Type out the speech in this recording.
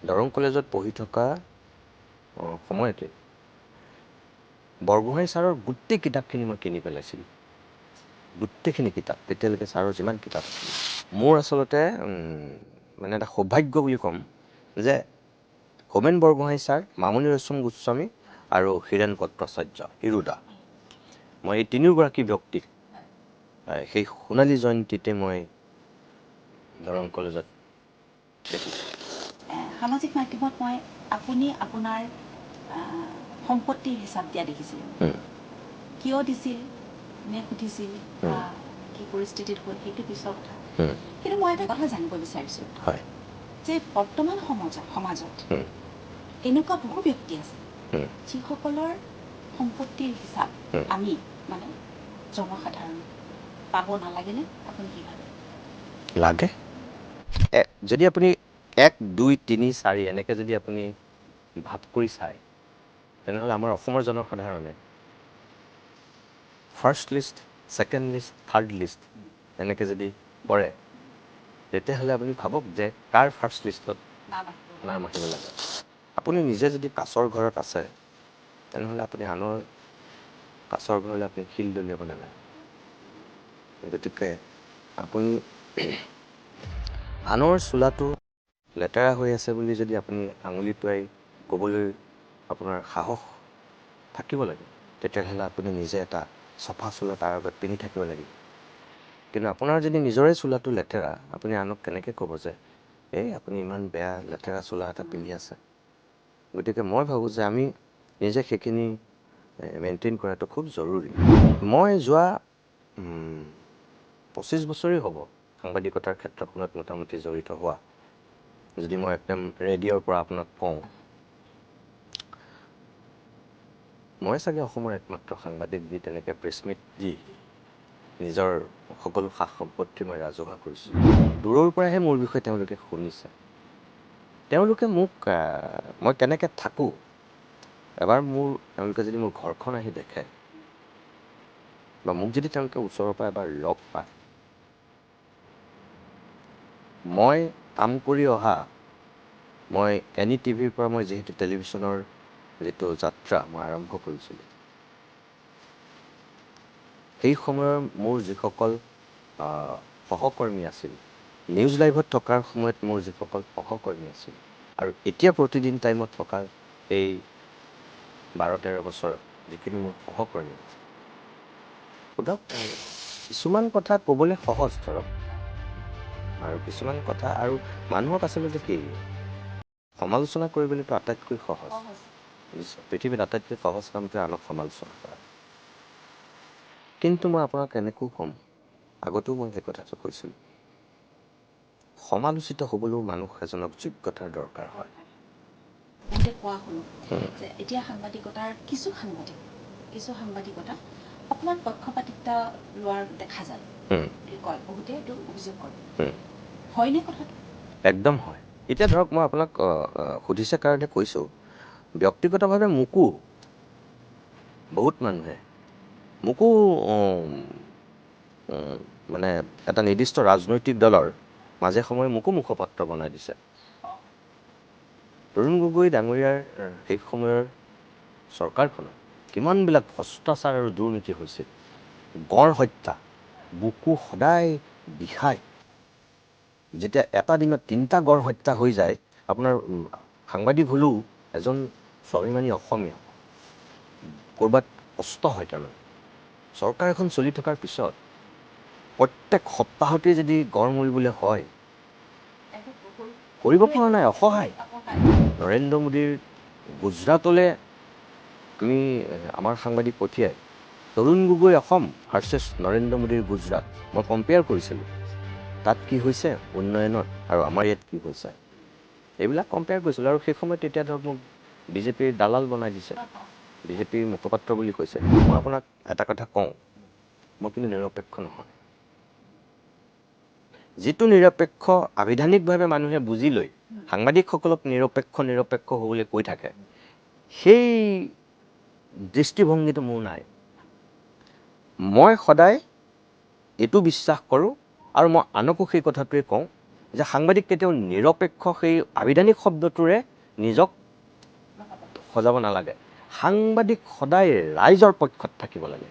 দৰং কলেজত পঢ়ি থকা সময়তে বৰগোহাঁই ছাৰৰ গোটেই কিতাপখিনি মই কিনি পেলাইছিলোঁ। গোটেইখিনি কিতাপ, তেতিয়ালৈকে ছাৰৰ যিমান কিতাপ আছিল। মোৰ আচলতে মানে এটা সৌভাগ্য বুলি ক'ম যে হোমেন বৰগোহাঁই ছাৰ, মামণি ৰয়ছম গোস্বামী আৰু হীৰেণ ভট্টাচাৰ্য, হিৰুদা, মই এই তিনিওগৰাকী ব্যক্তিক সেই সোণালী জয়ন্তীতে মই দৰং কলেজত দেখিছোঁ। সামাজিক মাধ্যমত মই আপুনি আপোনাৰ সম্পত্তিৰ হিচাপ দিয়া দেখিছিলোঁ। কিয় দিছিল নে সুধিছিল বা কি পৰিস্থিতিত হ'ল সেইটো পিছৰ কথা। কিন্তু মই এটা কথা জানিব বিচাৰিছোঁ যে বৰ্তমান সমাজত এনেকুৱা বহু ব্যক্তি আছে যিসকলৰ সম্পত্তিৰ হিচাপ আমি মানে জনসাধাৰণ পাব নালাগেনে? আপুনি কি ভাবে? লাগে। যদি আপুনি 1, 2, 3, 4 এনেকৈ যদি আপুনি ভাগ কৰি চায়, তেনেহ'লে আমাৰ অসমৰ জনসাধাৰণে first list, second list, third list এনেকৈ যদি কৰে, তেতিয়াহ'লে আপুনি ভাবক যে কাৰ ফাৰ্ষ্ট লিষ্টত নাম আহিব লাগে। আপুনি নিজে যদি কাছৰ ঘৰত আছে, তেনেহ'লে আপুনি আনৰ কাছৰ ঘৰলৈ আপুনি শিল দলিয়াব নালাগে। গতিকে আপুনি আনৰ চোলাটো লেতেৰা হৈ আছে বুলি যদি আপুনি আঙুলি টোৱাই ক'বলৈ আপোনাৰ সাহস থাকিব লাগে, তেতিয়াহ'লে আপুনি নিজে এটা চফা চোলা তাৰ আগত পিন্ধি থাকিব লাগিব। কিন্তু আপোনাৰ যদি নিজৰে চোলাটো লেতেৰা, আপুনি আনক কেনেকৈ ক'ব যে এই আপুনি ইমান বেয়া লেতেৰা চোলা এটা পিন্ধি আছে? গতিকে মই ভাবোঁ যে আমি নিজে সেইখিনি মেইনটেইন কৰাটো খুব জৰুৰী। মই যোৱা 25 বছৰেই হ'ব সাংবাদিকতাৰ ক্ষেত্ৰখনত মোটামুটি জড়িত হোৱা। যদি মই একদম ৰেডিঅ'ৰ পৰা আপোনাক কওঁ, মই চাগে অসমৰ একমাত্ৰ সাংবাদিক যি তেনেকৈ প্ৰেছমিট দি নিজৰ সকলো সা সম্পত্তি মই ৰাজহুৱা কৰিছোঁ। দূৰৰ পৰাহে মোৰ বিষয়ে তেওঁলোকে শুনিছে। তেওঁলোকে মোক মই কেনেকৈ থাকোঁ, এবাৰ তেওঁলোকে যদি মোৰ ঘৰখন আহি দেখে বা মোক যদি তেওঁলোকে ওচৰৰ পৰা এবাৰ লগ পায়, মই কাম কৰি অহা, মই এনি টিভিৰ পৰা মই যিহেতু টেলিভিশ্যনৰ যিটো যাত্ৰা মই আৰম্ভ কৰিছিলোঁ, সেই সময়ৰ মোৰ যিসকল সহকৰ্মী আছিল, নিউজ লাইভত থকাৰ সময়ত মোৰ যিসকল সহকৰ্মী আছিল, আৰু এতিয়া প্ৰতিদিন টাইমত থকা এই 12-13 বছৰ যিখিনি মোৰ সহকৰ্মী আছে, সোধক, কিছুমান কথা ক'বলৈ সহজ ধৰক, আৰু কিছুমান কথা আৰু মানুহক আচলতে কি সমালোচনা কৰিবলৈতো আটাইতকৈ সহজ। পৃথিৱীত আটাইতকৈ সহজ কামটোৱে আনক সমালোচনা কৰা। কিন্তু মই আপোনাক এনেকৈ ক'ম, আগতেও মই সেই কথাটো কৈছিলোঁ, সমালোচিত হ'বলৈও মানুহ এজনক যোগ্যতাৰ দৰকাৰ হয়। কোৱা শুনো যে এতিয়া সাংবাদিকতাৰ কিছু সাংবাদিকতা অকণমান পক্ষপাতিত্ব লোৱাৰ দেখা যায় বুলি কয়, বহুতে এইটো অভিযোগ কৰে। হয়নে কথাটো? একদম হয়। এতিয়া ধৰক মই আপোনাক সুধিছে কাৰণে কৈছোঁ, ব্যক্তিগতভাৱে মোকো বহুত মানুহে মানে এটা নিৰ্দিষ্ট ৰাজনৈতিক দলৰ মাজে সময়ে মোকো মুখপাত্ৰ বনাই দিছে। তৰুণ গগৈ ডাঙৰীয়াৰ সেই সময়ৰ চৰকাৰখনত কিমানবিলাক ভ্ৰষ্টাচাৰ আৰু দুৰ্নীতি হৈছিল। গড় হত্যা, বুকু সদায় বিষায়। যেতিয়া এটা দিনত 3টা গড় হত্যা হৈ যায়, আপোনাৰ সাংবাদিক হ'লেও এজন স্বাভিমানী অসমীয়া ক'ৰবাত কষ্ট হয়। তাৰমানে চৰকাৰ এখন চলি থকাৰ পিছত প্ৰত্যেক সপ্তাহতে যদি গড় মৰিবলৈ হয়, কৰিব পৰা নাই, অসহায়। নৰেন্দ্ৰ মোদীৰ গুজৰাটলৈ আমি আমাৰ সাংবাদিক পঠিয়াই তৰুণ গগৈ অসম ভাৰ্চেছ নৰেন্দ্ৰ মোদীৰ গুজৰাট মই কম্পেয়াৰ কৰিছিলোঁ। তাত কি হৈছে উন্নয়নত আৰু আমাৰ ইয়াত কি হৈছে, এইবিলাক কম্পেয়াৰ কৰিছিলোঁ। আৰু সেই সময়ত তেতিয়া ধৰক মোক বিজেপিৰ দালাল বনাই দিছে, বিজেপিৰ মুখপাত্ৰ বুলি কৈছে। মই আপোনাক এটা কথা কওঁ, মই কিন্তু নিৰপেক্ষ নহয়। যিটো নিৰপেক্ষ আবিধানিকভাৱে মানুহে বুজি লৈ সাংবাদিকসকলক নিৰপেক্ষ হ'বলৈ কৈ থাকে, সেই দৃষ্টিভংগীটো মোৰ নাই। মই সদায় এইটো বিশ্বাস কৰোঁ আৰু মই আনকো সেই কথাটোৱে কওঁ যে সাংবাদিক কেতিয়াও নিৰপেক্ষ সেই আবিধানিক শব্দটোৰে নিজক সজাব নালাগে। সাংবাদিক সদায় ৰাইজৰ পক্ষত থাকিব লাগে।